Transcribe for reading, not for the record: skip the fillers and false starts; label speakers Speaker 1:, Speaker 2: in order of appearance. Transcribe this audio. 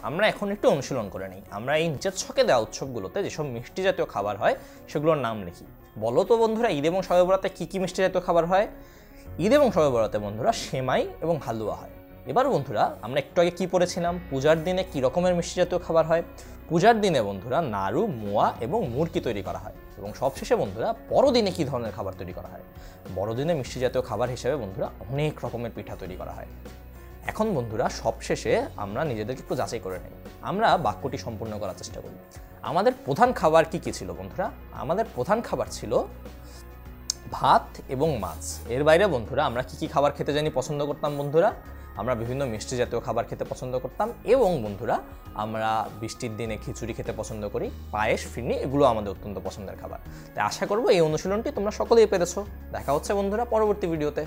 Speaker 1: আমরা এখন একটু অনুশীলন করে নিই। আমরা এই নিচের ছকে দেওয়া উৎসবগুলোতে যেসব মিষ্টি জাতীয় খাবার হয় সেগুলোর নাম লিখি। বলো তো বন্ধুরা, ঈদ এবং শবে বরাতে কী কী মিষ্টি জাতীয় খাবার হয়? ঈদ এবং শবে বরাতে বন্ধুরা সেমাই এবং হালুয়া হয়। এবার বন্ধুরা আমরা একটু আগে কী পড়েছিলাম, পূজার দিনে কী রকমের মিষ্টি জাতীয় খাবার হয়? পূজার দিনে বন্ধুরা নাড়ু, মোয়া এবং মুরকি তৈরি করা হয়। এবং সবশেষে বন্ধুরা বড়দিনে কী ধরনের খাবার তৈরি করা হয়? বড়দিনে মিষ্টি জাতীয় খাবার হিসেবে বন্ধুরা অনেক রকমের পিঠা তৈরি করা হয়। এখন বন্ধুরা সবশেষে আমরা নিজেদেরকে একটু যাচাই করে নিই। আমরা বাক্যটি সম্পূর্ণ করার চেষ্টা করি। আমাদের প্রধান খাবার কি কি ছিল বন্ধুরা? আমাদের প্রধান খাবার ছিল ভাত এবং মাছ। এর বাইরে বন্ধুরা আমরা কি কি খাবার খেতে জানি পছন্দ করতাম বন্ধুরা? আমরা বিভিন্ন মিষ্টি জাতীয় খাবার খেতে পছন্দ করতাম এবং বন্ধুরা আমরা বৃষ্টির দিনে খিচুড়ি খেতে পছন্দ করি, পায়েস, ফিরনি এগুলো আমাদের অত্যন্ত পছন্দের খাবার। তাই আশা করবো এই অনুশীলনটি তোমরা সকলেই পেরেছো। দেখা হচ্ছে বন্ধুরা পরবর্তী ভিডিওতে।